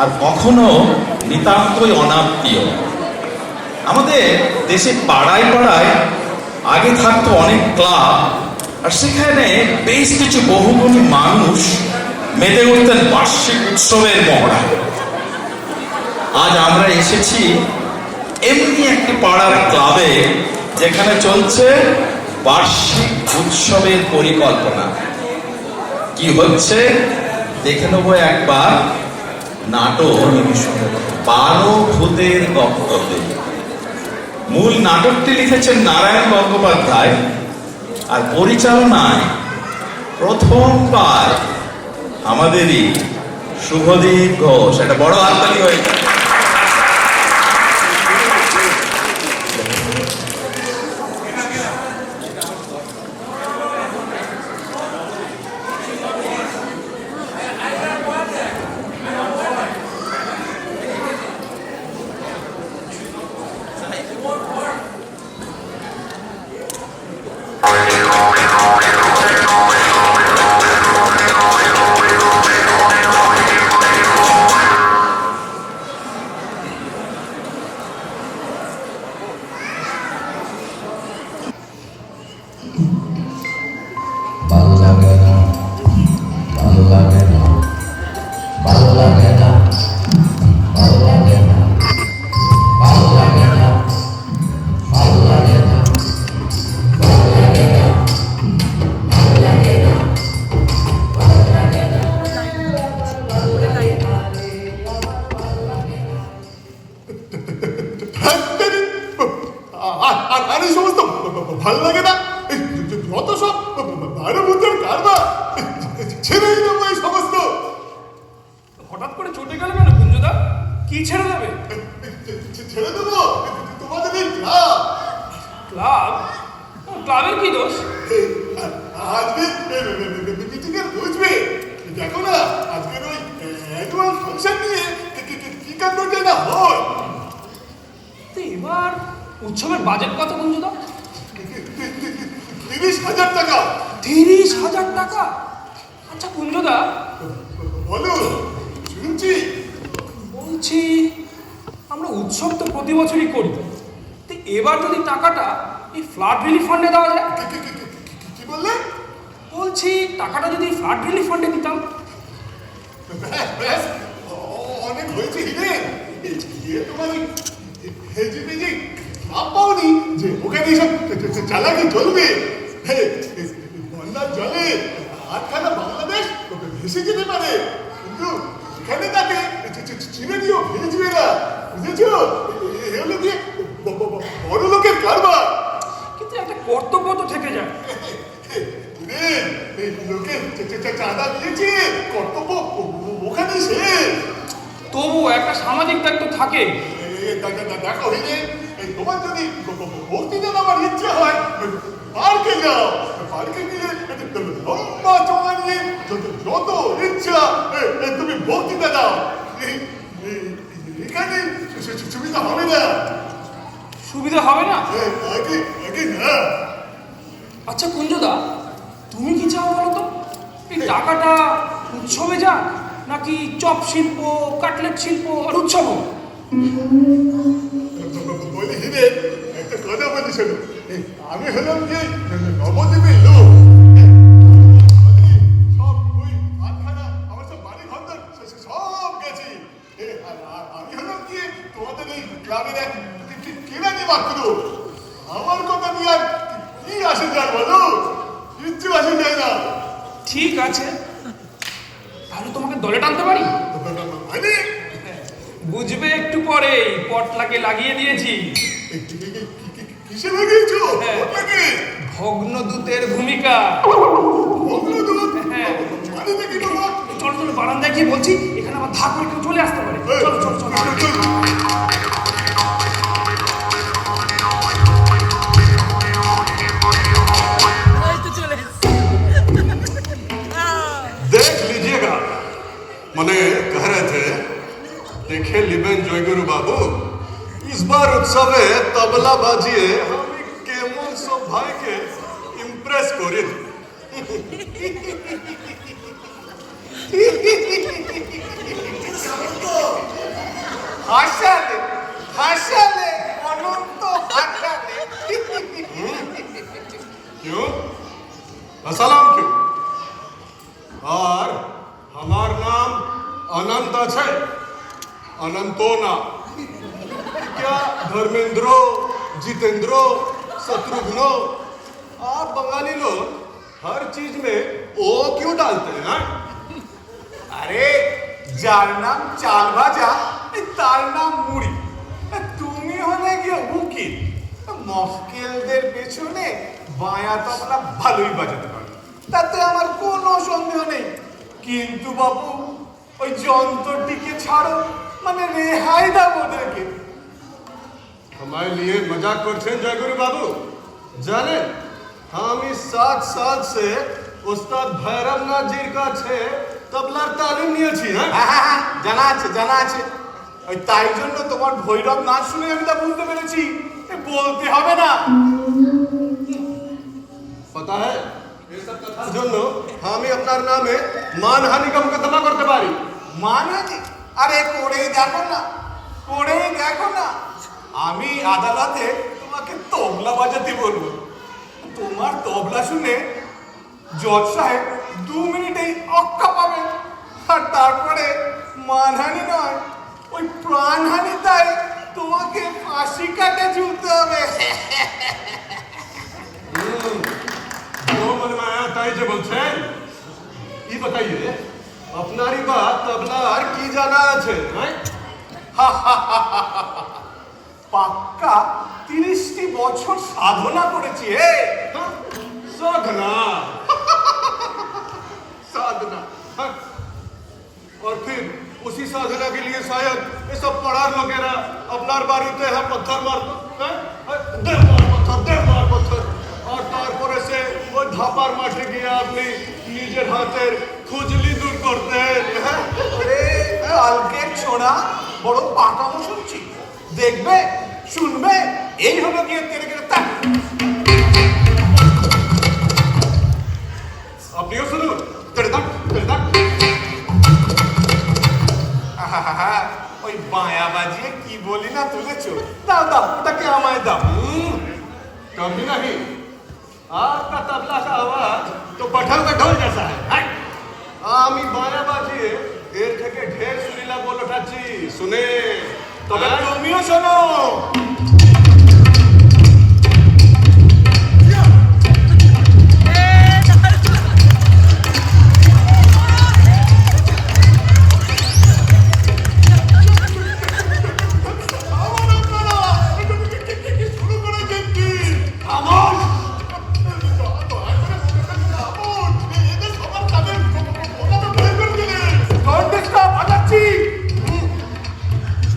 আর কখনো নিতান্তই অনাত্মীয়। আমাদের দেশে পাড়ায় পাড়ায় আগে থাকতো অনেক ক্লাব, আর সেখানে বেশ কিছু বহুগুণী মানুষ মেতে উঠতেন বার্ষিক উৎসবের মহড়ায়। আজ আমরা এসেছি এমনি একটি পাড়ার ক্লাবে, যেখানে চলছে বার্ষিক উৎসবের পরিকল্পনা। কি হচ্ছে দেখে নেবো একবার। নাটক 12 ভূতের গপ্পতে। মূল নাটকটি লিখেছেন নারায়ণ গঙ্গোপাধ্যায়, আর পরিচালনায় প্রথমবার আমাদেরই শুভদীপ ঘোষ। একটা বড় হাততালি হয়ে যায়। ভাল লাগে না যত সব ভারতের কারবার, ছেড়ে দেবো এই সমস্ত। হঠাৎ করে চটে গেল কেন কুঞ্জদা? কি ছেড়ে দেবে? ছেড়ে দেবো তোমাদের এই ক্লাব। ক্লাব? ক্লাবের কি দোষ? আজকে মিটিংয়ের বুঝবে, দেখো না আজকের ওই অ্যানুয়াল ফাংশন নিয়ে কি কাণ্ডটা না হয়। তো এবার উৎসবের বাজেট কত কুঞ্জদা? 30,000 টাকা। 30,000 টাকা? আচ্ছা কুঞ্জদা, বলো শুনছি। বলছি আমরা উৎসব তো প্রতি বছরই করি, তো এবার যদি টাকাটা এই ফ্লাড রিলিফ ফান্ডে দেওয়া যায়। কি বললে? বলছি টাকাটা যদি ফ্লাড রিলিফ ফান্ডে দিতাম। ব্যাস অনেক হয়েছে হিরে। তোমার হেজি পাওনি যে ওখানে সব চালাকি চলবে। বন্যার জলে আটখানা বাংলাদেশ ভেসে যেতে পারে, কিন্তু এখানে তাকে চিনে দিও ভেজবে না, বুঝেছ? এ হলো গিয়ে বড় লোকের কারবার। কিন্তু একটা কর্তব্য তো থেকে যায়। লোকের চাঁদা দিয়েছে, কর্তব্য ওখানে শেষ। তবু একটা সামাজিক দায়িত্ব থাকে। দেখো হিরে, তোমার যদি বক্তৃতা দেওয়ার ইচ্ছে হয় পার্কে যাও, পার্কে গিয়ে লম্বা চোঙা নিয়ে যত ইচ্ছা তুমি বক্তৃতা দাও। এখানে সুবিধা হবে না। সুবিধা হবে না? আগে না। আচ্ছা কুঞ্জদা, তুমি কি চাও বলো তো? এই টাকাটা উৎসবে যাক, নাকি চপ শিল্প, কাটলেট শিল্প আর উৎসব? বলি হিরে, একটা কথা বলি শোনো। আমি হলাম যে নবদ্বীপের লোক। সব ওই আটখানা আমার সব বাড়ি ঘর সব গেছি। আমি হলাম গিয়ে তোমাদের এই ক্লাবের এক কেরানি মাত্র। আমার কথা নিয়ে আর কি আসে যায় বলো? কিচ্ছু আসে যায় না। ঠিক আছে, তাহলে তোমাকে দলে টানতে পারি। মানে বুঝবে একটু পরে, পটলাকে লাগিয়ে দিয়েছি। কিসে লাগিয়েছো পটলাকে? ভগ্নদূতের ভূমিকা। ভগ্নদূত? হ্যাঁ। মানে কি বাবা? চলো চলো, বারান্দায় গিয়ে বলছি, এখানে আবার ধাপ করে কেউ চলে আসতে পারে। চলো চলো চলো। देख लीजिएगा, मने कह रहे थे, देखे लिबेन जयगुरु बाबू, इस बार उत्सवे तबला बाजिए हम केमन सब भाई के इम्प्रेस करिन। হাসালে হাসালে অনন্ত হাসালে क्यों असलाम क्यों और हमार नाम अनंत है अनंतो ना क्या धर्मेंद्रो जितेंद्रो शत्रुघ्नो आप बंगाली लोग हर चीज में ओ क्यों डालते हैं हाँ? আরে যার নাম চাল ভাজা তার নাম মুড়ি তুমি হলে গিয়ে উকিল মক্কেলদের পেছনে বায়া তবলা ভালোই বাজাতে পারো তাতে আমার কোনো সন্দেহ নেই কিন্তু বাবু ওই যন্ত্রটিকে ছাড়ো মানে রেহাই দাও ওদেরকে हमारे लिए मजाक करते हैं जयगुरु बाबू जाने हम इस 7 साल से उस्ताद भैरवनाथ जी का छे तबलार तालीम নিয়েছি হ্যাঁ হ্যাঁ জানা আছে ওই তাই জন্য তোমার ভৈরব নাচ শুনে আমি তা বুঝতে পেরেছি বলতে হবে না पता है ये सब कथार জন্য আমি আপনার নামে মানহানি का मुकदमा করতে পারি মানে আরে করেই দেখো না আমি আদালতে তোমাকে তবলা বাজাতে বলবো তোমার তবলা শুনে জজ সাহেব 2 মিনিটেই অক্কা পাবেন আর তারপরে মানহানি নয় ওই প্রাণহানি তাই তোমাকে ফাঁসি কাটে ঝুলতে হবে जो मन में आया ताई जे বলছেন ये बताइए আপনারই বা তবলার কি জানা আছে হ্যাঁ পাক্কা 30টি বছর সাধনা করেছি साधना साधना हाँ? और फिर उसी साधना के लिए शायद ये सब पढ़ार वगैरह अपनार बारीते हैं पत्थर मार देव मार पत्थर और तारपरे से वो ধাপার মাঠে গিয়ে আপনি নিজের হাতের খুজলি দূর করতে हैं আরে কালকের ছোড়া বড় পাকামো শুনছি দেখবে শুনবে এই হলো গিয়ে তেরে গেলে তাক আপনিও শুনুন তেরে দাক ওই বায়া বাজিয়ে কি বলি না তুলেছো দাও ওটাকে আমায় দাও कभी नहीं आपका तबला का आवाज तो पठान का ढोल जैसा है আমি বায়া বাজিয়ে এর থেকে ঢের সুরিলা বল ওঠাচ্ছি শুনে তবে তুমিও শোনো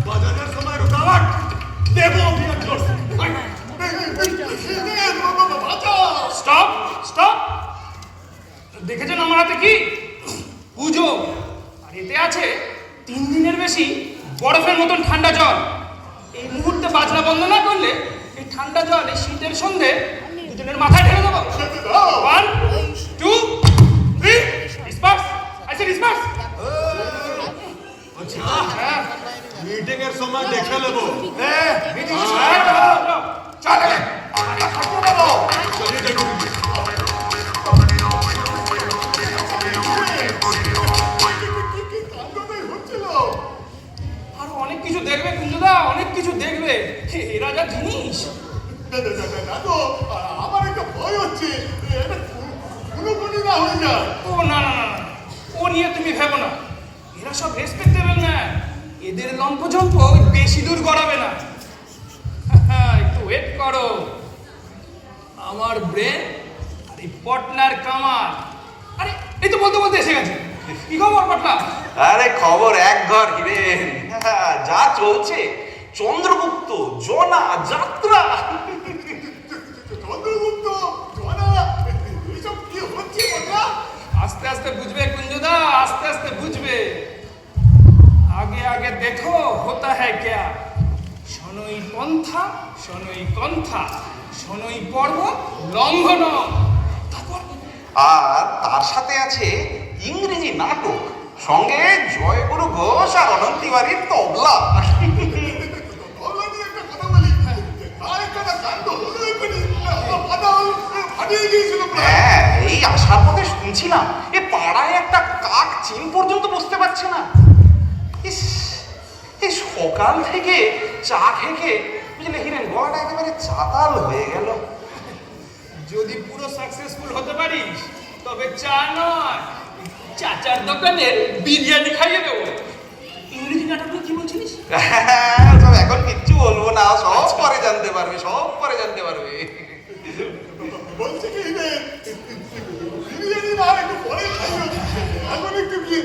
বাজানোর সময় রুকাওয়াট দেব স্টপ দেখেছেন আমার হাতে কি পুজো আর এতে আছে 3 দিনের বেশি বরফের মতন ঠান্ডা জল এই মুহূর্তে বাজনা বন্ধ না করলে এই ঠান্ডা জল এই শীতের সন্ধে দুজনের মাথায় ঢেলে দেবো 1 2 3 ডিসপার্স আই সে ডিসপার্স আচ্ছা মিটিং এর সময় দেখে নেব মিটিং চলে চলিয়ে দেখুন আর অনেক কিছু দেখবে কুঞ্জদা অনেক কিছু দেখবে এরা যা জিনিস দাদু আমার একটা ভয় হচ্ছে এটা কোনো না হয়ে যায় ও না ও নিয়ে তুমি ভেবো না এরা সব রেসপেক্টেবল না এদের লম্পঝম্প বেশি দূর গড়াবে না একটু ওয়েট করো আমার ব্রেন আর এই পটলার কামাল আরে এই তো বলতে এসে গেছে কি খবর পটলা আরে খবর এক ঘর হিরেন যা চলছে চন্দ্রগুপ্ত জনা যাত্রা চন্দ্রগুপ্ত জনা এইসব কি হচ্ছে বলা আস্তে আস্তে বুঝবে কুঞ্জদা আস্তে আস্তে বুঝবে আগে দেখো হতা হ্যায় ক্যা শোনোই পন্থা শোনোই কন্থা শোনোই পর্ব লঙ্ঘন তারপর আর তার সাথে আছে ইংরেজি নাটক সঙ্গে জয়গুরু ঘোষ আর অনন্ত তিওয়ারির তবলা। তবলা নিয়ে একটা কথা বলি, নায়কটা কাণ্ড হলো এখানে, আমার মাথা ফাটিয়ে গিয়েছিল প্রায়। হ্যাঁ, এই আসার পথে শুনছিলাম এ পাড়ায় একটা কাক চিন পর্যন্ত বসতে পারছে না। ইস, এই সকাল থেকে চা খেয়ে বুঝলে হিরেন, গলাটা একেবারে চাতাল হয়ে গেল। যদি পুরো সাকসেসফুল হতে পারিস তবে চা নয়, চাচার দোকানের বিরিয়ানি খাইয়ে দেবো। ইংরেজি নাটকটা কি বলছিলিস? হ্যাঁ, সব এখন কিচ্ছু বলবো না, সব পরে জানতে পারবে, সব পরে জানতে পারবে। বলছে কি রে, বিরিয়ানি না একটু পরে খাইও, এখন একটু গিয়ে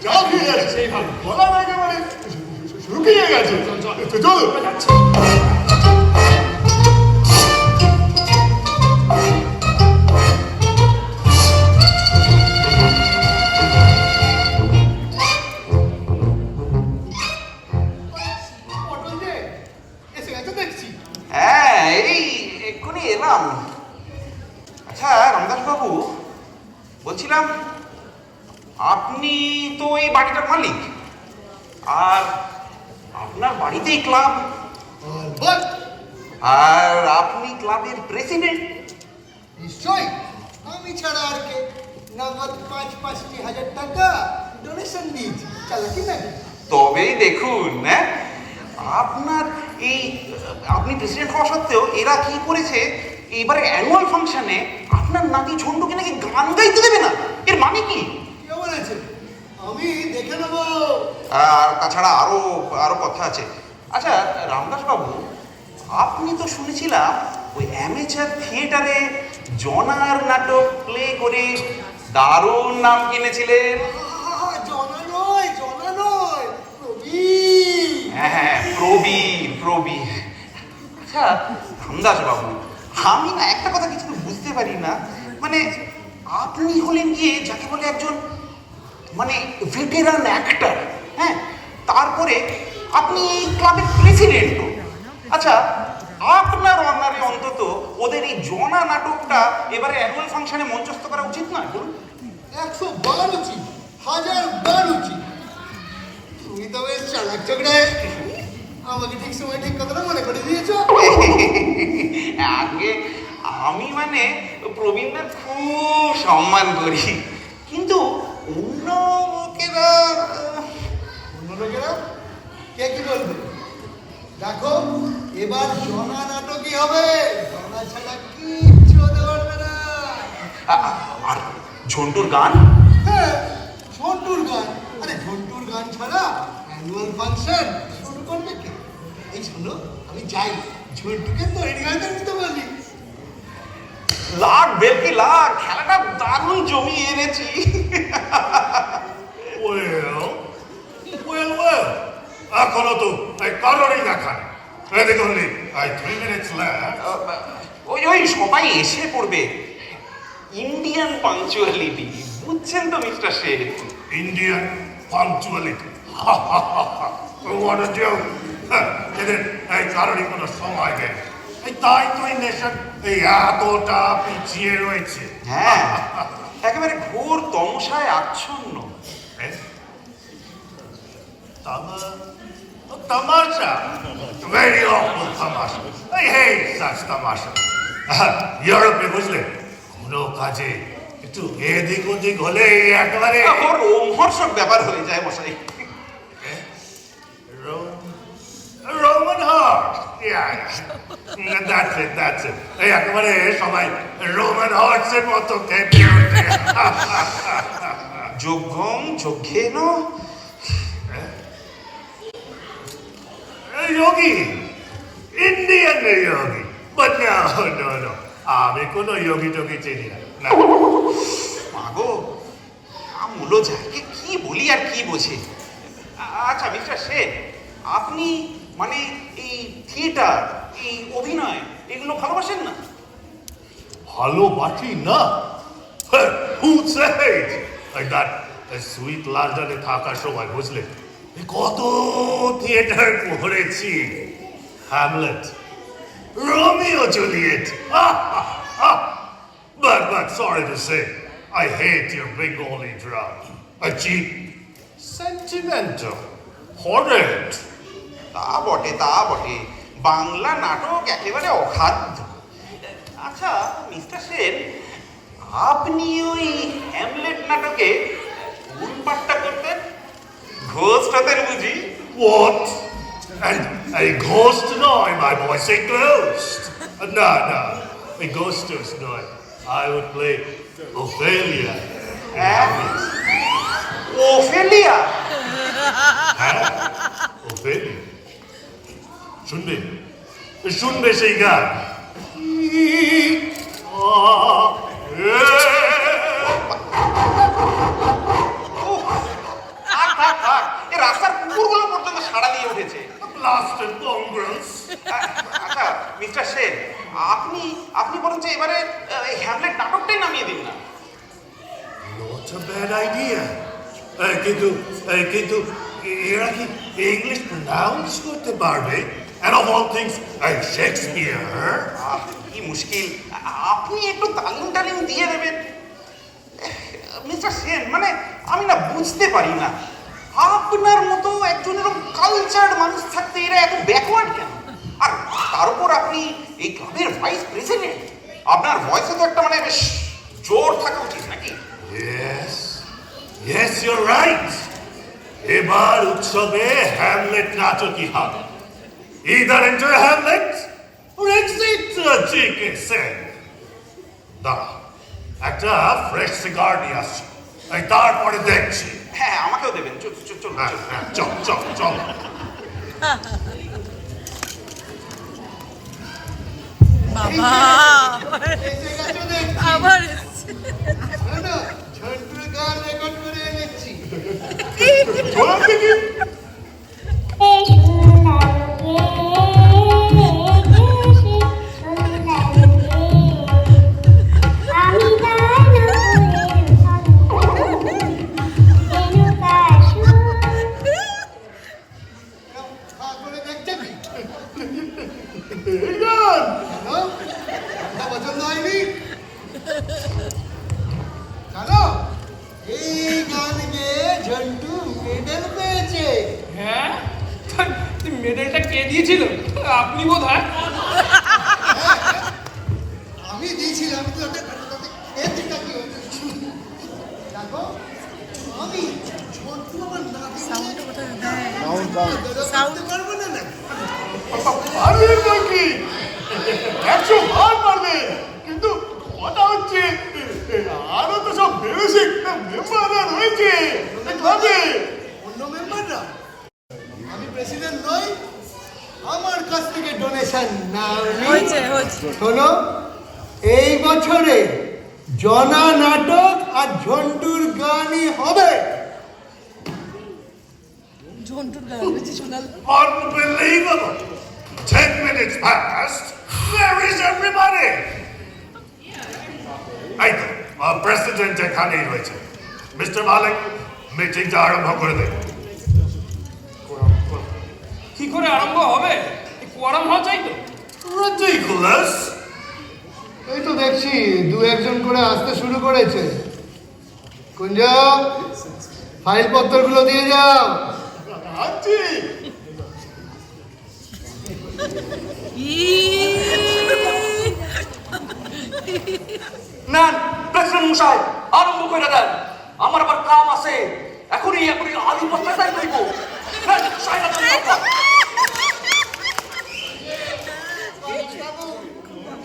চা খেয়ে আসি। সেই ভালো। গলাটা একেবারে শুকিয়ে গেছে। চল যাচ্ছি। পটল যে এসে গেছে দেখছি। হ্যাঁ, এই এক্ষুনি এলাম। আচ্ছা রামদাস বাবু, বলছিলাম আপনি তো এই বাড়িটার মালিক, আর আপনার বাড়িতেই ক্লাব, বাট আর আপনি ক্লাবের প্রেসিডেন্ট। নিশ্চয়, আমি ছাড়া আর কে? নগদ ৫,৫০০০ টাকা ডোনেশন দিয়েছি, চালাকি নাকি? তবেই দেখুন, হ্যাঁ, আপনার এই আপনি প্রেসিডেন্ট হওয়া সত্ত্বেও এরা কি করেছে, এবারে অ্যানুয়াল ফাংশনে আপনার নাতি ঝন্টুকে নাকি গান গাইতে দেবে না। এর মানে কি? কে বলেছে? আমি দেখে নেবো। আর তাছাড়া আরো আরো কথা আছে। আচ্ছা রামদাস বাবু, আপনি তো শুনেছিলাম ওই অ্যামেচার থিয়েটারে জনার নাটক প্লে করে দারুণ নাম কিনেছিলেন। জনা নয়, প্রবীণ। হ্যাঁ হ্যাঁ, প্রবীর প্রবীর। আচ্ছা রামদাস বাবু, আমি না একটা কথা কিছু বুঝতে পারি না, মানে আপনি হলেন গিয়ে যাকে বলে একজন মানে ভেটেরান অ্যাক্টর, হ্যাঁ, তারপরে আপনি ক্লাবের প্রেসিডেন্টও। আচ্ছা আপনার অনারে অন্তত ওদের এই জনা নাটকটা এবারে অ্যানুয়াল ফাংশনে মঞ্চস্থ করা উচিত নয় বলুন? ১০০ বার উচিত, ১০০০ বার উচিত। তুমি তো বেশ চালাক চোখড়ায়, আমাকে ঠিক সময় ঠিক কথাটা মনে করে দিয়েছো। আগে আমি মানে প্রবীণদের খুব সম্মান করি, কিন্তু অন্য লোকেরা অন্য লোকেরা কে কি বলবে? দেখো, এবার জনা নাটকই হবে, জনা ছাড়া কিচ্ছু হতে পারবে না। আর ঝন্টুর গান। হ্যাঁ, ঝন্টুর গান। আরে ঝন্টুর গান ছাড়া অ্যানুয়াল ফাংশন শুরু করবে কে? এই শোনো, আমি যাই, ঝন্টুকে তৈরি হয়ে নিতে বলি। লাখ বেলকি লাখ, খেলাটা দারুণ জমিয়ে এনেছি। Well, এখনো তো এই কারোরই দেখা নেই। এদিকে only 3 minutes left. ওই ওই সবাই এসে পড়বে। ইন্ডিয়ান পাংচুয়ালিটি, বুঝছেন তো mister Sheikh? Indian punctuality. What a joke. এদের এই কারোরই কোনো সময় নেই। এই তাই তো এই নেশন এই এতটা পিছিয়ে রয়েছে। হ্যাঁ, একেবারে ঘোর তমসায় আচ্ছন্ন। Eh? Tamasha. Very awful tamasha. I hate such tamasha. ইউরোপে বুঝলে কোনো কাজে একটু এদিক ওদিক হলে একেবারে ওর রোমহর্ষক ব্যাপার হয়ে যায় মশাই। Roman heart. That's it. এই একেবারে সবাই রোমান হার্টসের মতো খেতে ওঠে। যজ্ঞম যজ্ঞেন। যোগী ইন্ডিয়ান যোগী, বাট no. আমি কোনো যোগী টোগী চিনি না। মাগো, আমুলো যাকে কি বলি আর কি বোঝে। আচ্ছা মিস্টার শেখ, আপনি মানে এই থিয়েটার, এই অভিনয় এগুলো ভালোবাসেন না? ভালোবাসি না? Who said? That সুইট লন্ডনে থাকার সময় বুঝলে কত থিয়েটার পড়েছি। Hamlet, Romeo Juliet. But sorry to say, I hate your Bengali drama. A cheap, sentimental, horrid. তা বটে, তা বটে, বাংলা নাটক একেবারে অখাদ্য। আচ্ছা মিস্টার সেন, আপনি ওই হ্যামলেট নাটকে কোন পাঠটা করতেন? ঘোস্ট হতেন বুঝি? What? A ghost? No, my boy, say ghost. No, a ghosters, no. I would play Ophelia. Ophelia? Ophelia. শুনবে সেই গান। থাক থাক, এ রাস্তার কুকুরগুলো পর্যন্ত সাড়া দিয়ে উঠেছে। Blasted mongrels. আচ্ছা মিস্টার সেন, আপনি বরঞ্চ এবারে এই হ্যামলেট নাটকটাই নামিয়ে দিন না। Not a bad idea. কিন্তু এরা কি ইংলিশ প্রনাউন্স করতে পারবে? And of all things, Shakespeare. কি মুশকিল, আপনি একটু তালিম দিয়ে দেবেন। মিস্টার সেন, মানে আমি না বুঝতে পারি না, আপনার মতো একজন এরকম কালচার্ড মানুষ থাকতে এরা এত ব্যাকওয়ার্ড কেন? আর তার উপর আপনি এই ক্লাবের ভাইস প্রেসিডেন্ট, আপনার ভয়েসে তো একটা মানে বেশ জোর থাকা উচিত নাকি? Yes, you're right. এবার উৎসবে হ্যামলেট নাটকই হবে। Either enter Hamlet or exit Chicken Sen. দাঁড়া, একটা ফ্রেশ সিগার নিয়ে আসছি, তারপরে দেখছি। হ্যাঁ আমাকেও দেবেন, চল চল চল। হ্যাঁ, চল। বাবা এসে গেছো দেখছি। আবার শোনো, ঝন্টুর গান রেকর্ড করে এনেছি। শোনান দেখি। খা করে দেখতে কি? এই গান জানো? কথা পছন্দ হয়নি? জানো, এই গান গেয়ে ঝন্টু মেডেল পেয়েছে। হ্যাঁ, মেডেলটা কে দিয়েছিল? আপনি বোধ হয়। আমি দিয়েছিলাম তো এর দিকটা কি হয়েছে? দেখো, আমি ঝন্টু আমার সাউন্ড নাতি কোথায়? হ্যাঁ সাউন্ড পারবো না না। পারবেন নাকি? 100 বার পারবেন, কিন্তু কথা হচ্ছে আরো তো সব বেরোসিক মেম্বাররা রয়েছে ক্লাবে। অন্য মেম্বাররা, আমি প্রেসিডেন্ট নই, আমার কাছ থেকে ডোনেশন নাও। হয়েছে শোনো, এই বছরে জনা নাটক আর ঝন্টুর গানই হবে। ঝন্টুর গান বেশি শোনাল। Unbelievable! 10 minutes past. Where is everybody? এই তো, প্রেসিডেন্ট এখানেই রয়েছে। মিস্টার মালিক, মিটিংটা আরম্ভ করে দেন। কি করে আরম্ভ হবে? কোয়ারাম হওয়া চাই তো। Ridiculous! এই তো দেখছি দু একজন করে আসতে শুরু করেছে। কুঞ্জ, ফাইল পত্রগুলো দিয়ে যাও। আছি নেন প্রেসিডেন্ট মশাই, আরম্ভ করে দেন, আমার আবার কাম আছে। এখনই আলু পত্তা তাই করবো।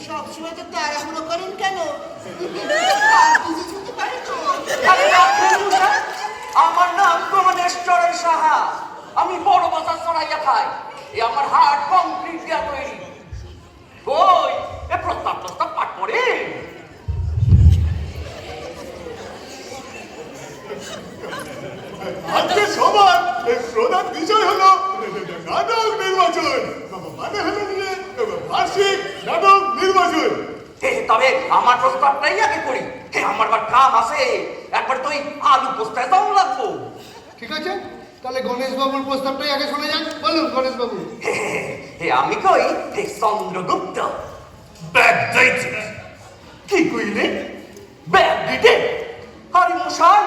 সবসময় তো তাড়াহুড়ো করেন কেন? আমার নাম প্রমাণেশ্বরের সাহা, আমি বড় বাজার চড়াইয়া খাই। এ আমার হাট কংক্রিট দিয়া তৈরি। ওই এ প্রস্তাব পাঠ করে। আজকে সবার প্রধান বিষয় হলো নাটক নির্বাচন, মানে হলো গিয়ে বার্ষিক নাটক নির্বাচন। তবে আমার প্রস্তাবটাই আগে করি। আমার আবার কাম আছে, একবার তো ওই আলু পোস্তায় দাম লাগবো। ঠিক আছে, তাহলে গণেশ বাবুর প্রস্তাবটাই আগে শুনে যান। বলুন গণেশ বাবু। আমি কই চন্দ্রগুপ্ত। Backdated! কি কইলে? ব্যাগ দিতে? আরে মশাই,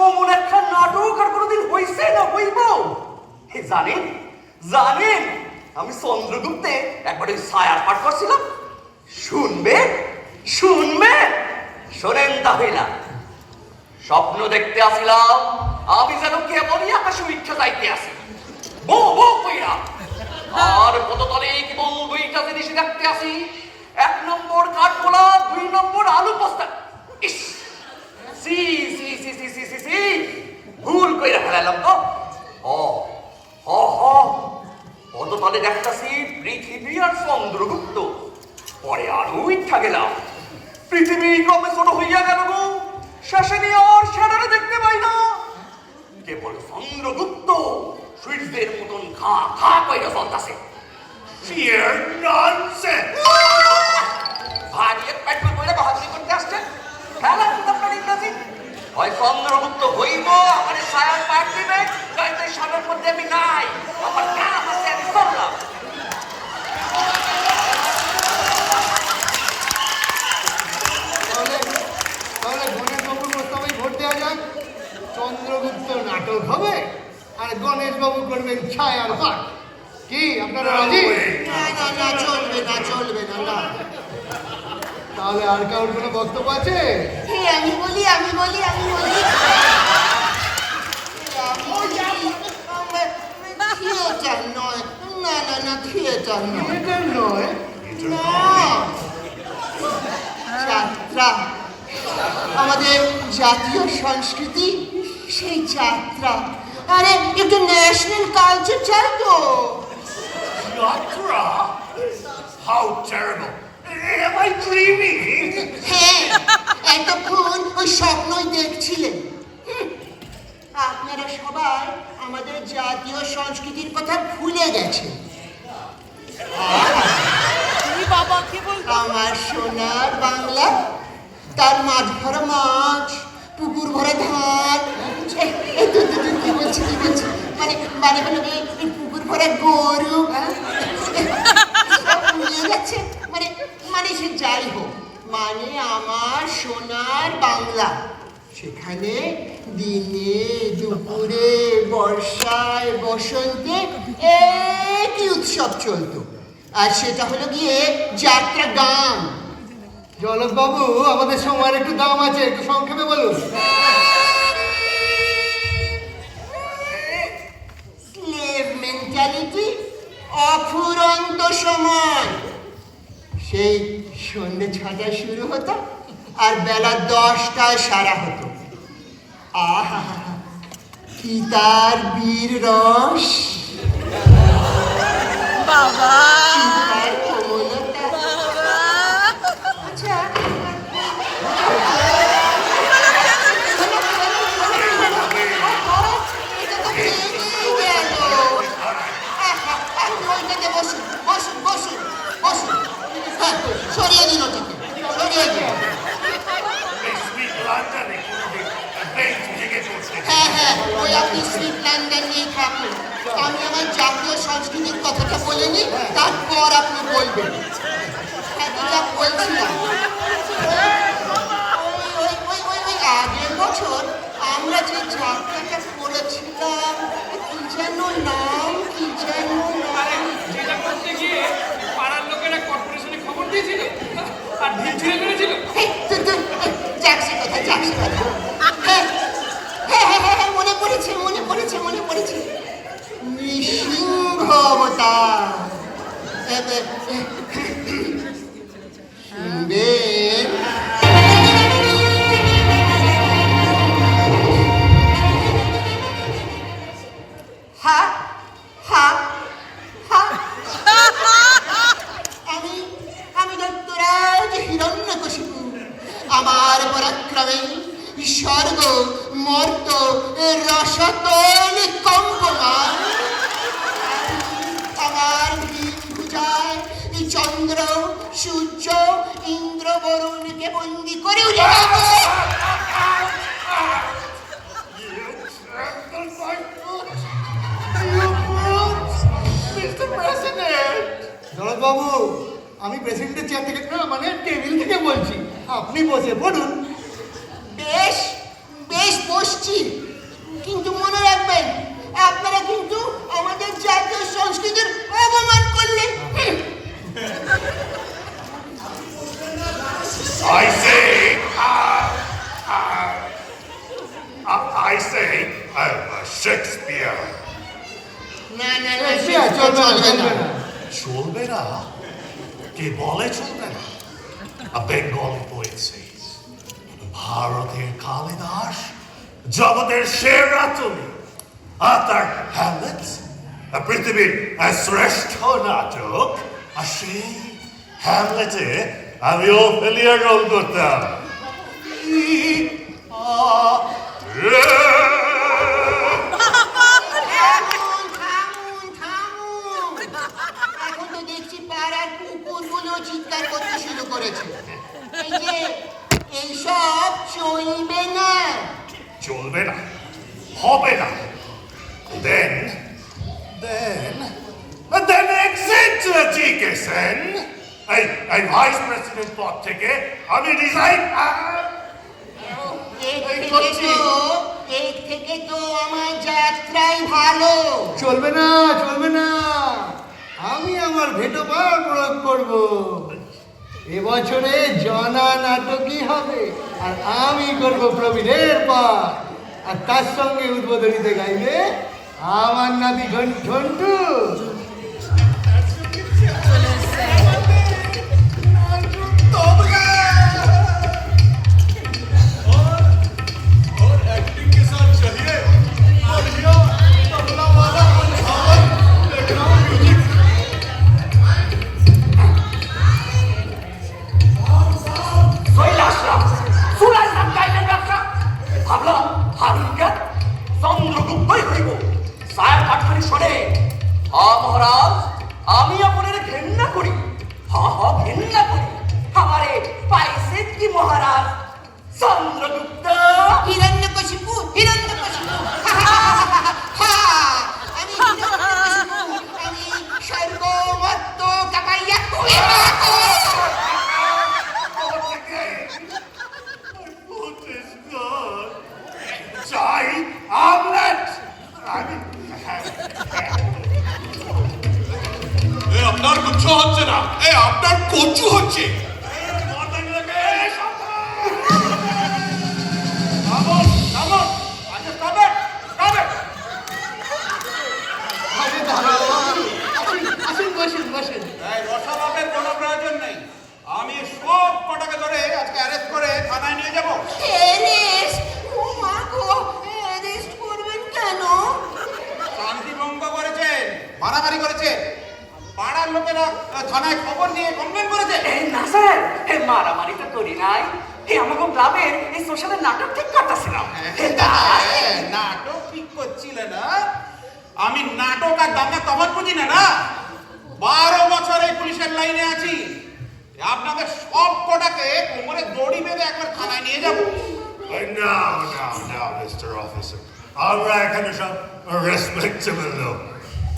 অমন একটা নাটক সুযোগ আর কোনোদিন হইছে না হইব? জানেন জানেন আমি চন্দ্রগুপ্তে একবার ওই ছায়ার পাঠ করছিলাম। শুনবে শুনবে শোনেন তাহলে। স্বপ্ন দেখতে আসিলাম আমি যেন কেবলই আকাশে উঠে যাইতে আসি, বো বো কইরা। আর পদতলে কেবল দুইটা জিনিস দেখতে আসি, 1 নম্বর কাঠগোলা, 2 নম্বর আলু পোস্তা। ইস, সি সি সি সি সি সি সি ভুল কইরা ফেলাইলাম তো। ও হ হ পদতলে দেখতাছি পৃথিবী আর চন্দ্রগুপ্ত। পরে আরো ইচ্ছা গেলাম, পৃথিবী ক্রমে ছোট হইয়া গেল গো, শেষে নিয়ে আর সেটারে দেখতে পাই না। কেবল চন্দ্রগুপ্ত সূর্যের মতন খা খা কইরা চলতাছে। Sheer nonsense! ভারিয়ে পেট্রোল কইরা বাহাদুরি করতে আসছেন। খেলা কিন্তু আপনার ইংরাজি। হয় চন্দ্রগুপ্ত হইব, আমার ছায়ার পাঠ দিবে, নয়তো সবের মধ্যে আমি নাই। আমার কাম আছে, আমি করলাম। তাহলে গণেশ বাবুর প্রস্তাবে ভোট দেওয়া যাক। চন্দ্রগুপ্ত নাটক হবে আর গণেশ বাবু করবেন ছায়ার পাঠ। কি আপনারা রাজি? না না না, চলবে না চলবে না না। তাহলে আর কারোর কোনো বক্তব্য আছে? আমি বলি থিয়েটার নয়, না না না, থিয়েটার নয়, থিয়েটার নয়, না, যাত্রা। আমাদের জাতীয় সংস্কৃতি, সেই যাত্রা। আরে একটু ন্যাশনাল কালচার চাই তো। Yatra? How terrible! Am I dreaming? হ্যাঁ, এতক্ষণ ওই স্বপ্নই দেখছিলেন। আপনারা সবাই আমাদের জাতীয় সংস্কৃতির কথা ভুলে গেছেন। তুমি বাবা কি বলতো? আমার সোনার বাংলা, তার মাঠ ভরা মাছ, পুকুর ভরা ধান, কি বলছি মানে মানে হলো এই পুকুর ভরা গরু, সব ভুলে গেছে। মানে মানে সে যাই হোক, মানে আমার সোনার বাংলা, সেখানে দিনে দুপুরে বর্ষায় বসন্তে একই উৎসব চলতো, আর সেটা হলো গিয়ে যাত্রা গান। জলক বাবু, আমাদের সময়ের একটু দাম আছে, একটু সংক্ষেপে বলুন। স্লেভ মেন্টালিটি, অফুরন্ত সময়। সেই সন্ধ্যে 6টায় শুরু হতো আর বেলা 10টায় সারা হতো। আহা, কি তার বীর রস, বাবা কি তার কোমলতা। বাবা আচ্ছা, এটা তো ভেঙেই গেল। আপনি ওইটাতে বসুন বসুন বসুন বসুন। হ্যাঁ, সরিয়ে দিন ওটাকে, সরিয়ে দিন। এই sweet London-এ কোনোদিন bench ভেঙে পড়ছে। হ্যাঁ হ্যাঁ, ওই আপনি স্ট্রিট ল্যান্ডার নিয়ে থাকুন। আমি আমার জাতীয় সংস্কৃতির কথাটা বলে নিই, তারপর আপনি বলবেন। হ্যাঁ, যেটা বলছিলাম, ওই আগের বছর আমরা যে যাত্রাটা করেছিলাম, কি যেন নাম, কি যেন নাম। যেটা করতে গিয়ে পাড়ার লোকেরা কর্পোরেশনে খবর দিয়েছিল আর ঢিল ছিঁড়ে ফেলেছিল। যাচ্ছি কথা, যাচ্ছি কথা। হ্যাঁ হ্যাঁ হ্যাঁ হ্যাঁ, মনে পড়েছে মনে পড়েছে মনে পড়েছে। নৃসিংহ অবতার। শুনবেন? হা হা হা। আমি দত্তরাজ হিরণ্যকশিপু, আমার পরাক্রমে স্বর্গ মর্ত রসতল কম্পমান। আমার ভীম ভুজায় চন্দ্র সূর্য ইন্দ্র বরুণকে বন্দি করে উঠে যাবে। জলক বাবু, আমি প্রেসিডেন্টের চেয়ার থেকে না, মানে টেবিল থেকে বলছি, আপনি বসে পড়ুন। বেশ বেশ বসছি, কিন্তু চলবে না। চলবে না? কে বলে চলবে না? বেঙ্গল পোয়েট্রিজ, ভারতের কালিদাস, জগতের সেরা তুমি, আর তার হ্যামলেট, পৃথিবীর শ্রেষ্ঠ নাটক, আর সেই হ্যামলেটে আমিও ফেলিয়ার রোল করতাম। থামুন, থামুন, থামুন। এখন তো দেখছি পাড়ার কুকুরগুলো চিৎকার করতে শুরু করেছে। এই যে এইসব চলবে না। চলবে না, হবে না। Then exit জি.কে. সেন। এই ভাইস প্রেসিডেন্ট পদ থেকে আমি রিজাইন। এর থেকে তো আমার যাত্রাই ভালো। চলবে না, চলবে না। আমি আমার ভেটো পাওয়ার প্রয়োগ করব। এবছরে জনা নাটকই হবে, আর আমি করব প্রবীরের পাঠ। আর তার সঙ্গে উদ্বোধনীতে গাইবে আমার নাতি ঝন্টু। और एक्टिंग के साथ चलिए बढ़िया तबला वाला अंधार बैकग्राउंड म्यूजिक। কৈলাসরাম সুলাইমান গাইলেন ব্যবসা। ভাবলাম হারুনকে চন্দ্রগুপ্তই হইব। সায়ার পাটখানি শোনে, মহারাজ আমি আপনার ঘেন্না করি। ঘেন্না করি। আমারে পাইছে কি মহারাজ চন্দ্রগুপ্ত? হিরণ্যকশিপু, হিরণ্যকশিপু। আমি হিরণ্যকশিপু, আমি সর্বমত্ত কামাইয়া কই। চাই আমলেট। আপনার কুচ্ছু হচ্ছে না, আপনার কচু হচ্ছে। আসুন, বসেন, বসেন। রসালাপের কোনো প্রয়োজন নেই। আমি সব কটাকে ধরে আজকে অ্যারেস্ট করে থানায় নিয়ে যাব। অ্যারেস্ট? ও মা গো, অ্যারেস্ট করবেন কেন? শান্তি ভঙ্গ করেছে, মারামারি করেছে, পাড়ার লোকেরা থানায় খবর দিয়ে কমপ্লেন করেছে। না স্যার, মারামারি তো করি নাই। আমাকে ক্লাবের এই সোশ্যালের নাটক ঠিক করতেছিলাম। নাটক ঠিক করছিলে না? আমি নাটক আর দাঙ্গা তফাৎ বুঝি না। 12 বছর এই পুলিশের লাইনে আছি। আপনাদের সব কটাকে কোমরে দড়ি বেঁধে একবার থানায় নিয়ে যাব। না মিস্টার অফিসার, আমরা এখানে সব রেসপেক্টেবল লোক।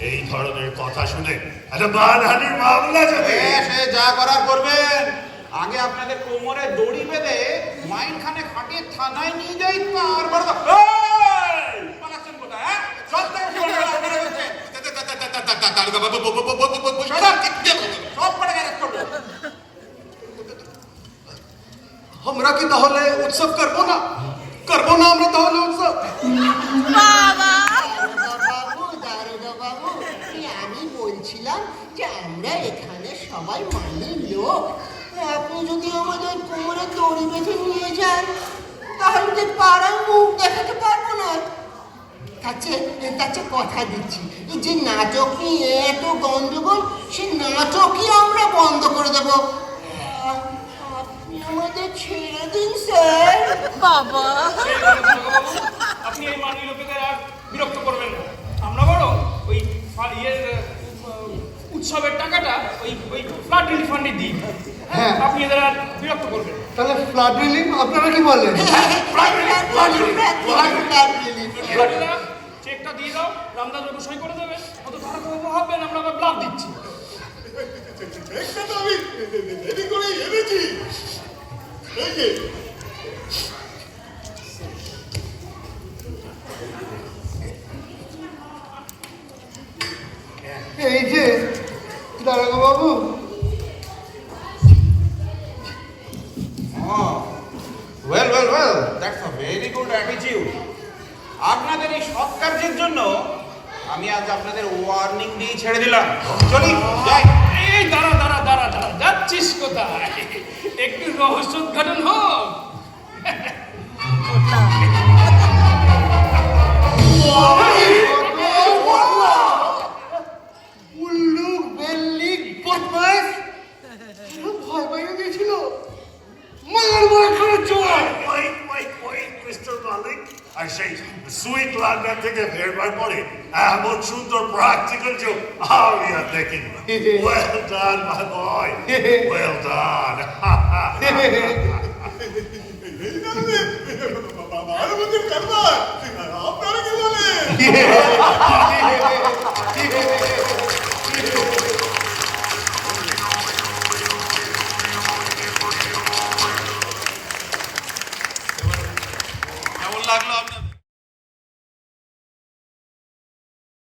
এই ধরনের কথা শুনে একটা মানহানির মামলা যাবে। সে যা করার করবেন। আগে আপনাদের কোমরে দড়ি বেঁধে মাইলখানে খাটিয়ে থানায় নিয়ে যাই, তারপর পালাচ্ছেন কোথায়? হ্যাঁ, সব থেকে আপনারা বলছেন সব কটাকে অ্যারেস্ট করবো। আমরা কি তাহলে উৎসব করবো না? করবো না আমরা তাহলে উৎসব? বাবা দারোগা বাবু, আমি বলছিলাম যে আমরা এখানে সবাই মানের লোক। আপনি যদি আমাদের কোমরে দড়ি বেঁধে নিয়ে যান, তাহলে তো পাড়ায় মুখ দেখাতে পারবো না। তার চেয়ে কথা দিচ্ছি, এই যে নাটক নিয়ে এত গন্ডগোল, সে নাটকই আমরা বন্ধ করে দেবো। আপনি আমাদের ছেড়ে দিন স্যার। বাবা আপনি এই মাননীয় লোকেদের আর বিরক্ত করবেন না। আমরা বরং ওই উৎসবের টাকাটা ওই ফ্লাড রিলিফ ফান্ডে দিই। হ্যাঁ। আপনি এদের আর বিরক্ত করবেন না। তাহলে ফ্লাড রিলিফ আপনারা কি বলেন? চেকটা দিয়ে দাও, রামদাস বাবু সই করে দেবে। অত তাড়াতাড়ি হবেন, আমরা আবার ব্লাফ দিচ্ছি। একটা তো আমি রেডি করেই এনেছি। এই যে এই যে দারোগা বাবু, Well, that's a very good attitude. আপনাদের এই সৎ কার্যের জন্য আমি আজ আপনাদের ওয়ার্নিং দিয়ে ছেড়ে দিলাম। চলি, যাই। এই দাঁড়া দাঁড়া দাঁড়া দাঁড়া, যাচ্ছিস কোথায়? একটু রহস্য উদ্ঘাটন হোক। উল্লুক বেল্লিক বদমাস ভয় পাইয়ে দিয়েছিল। মারবো এখন চল। Wait, Mr. Malik. I say, sweet London থেকে ফেরবার পরে এমন সুন্দর প্র্যাকটিক্যাল জোক আমি আর দেখিনি। Well done, my boy. Well done. আপনারা কি বলেন?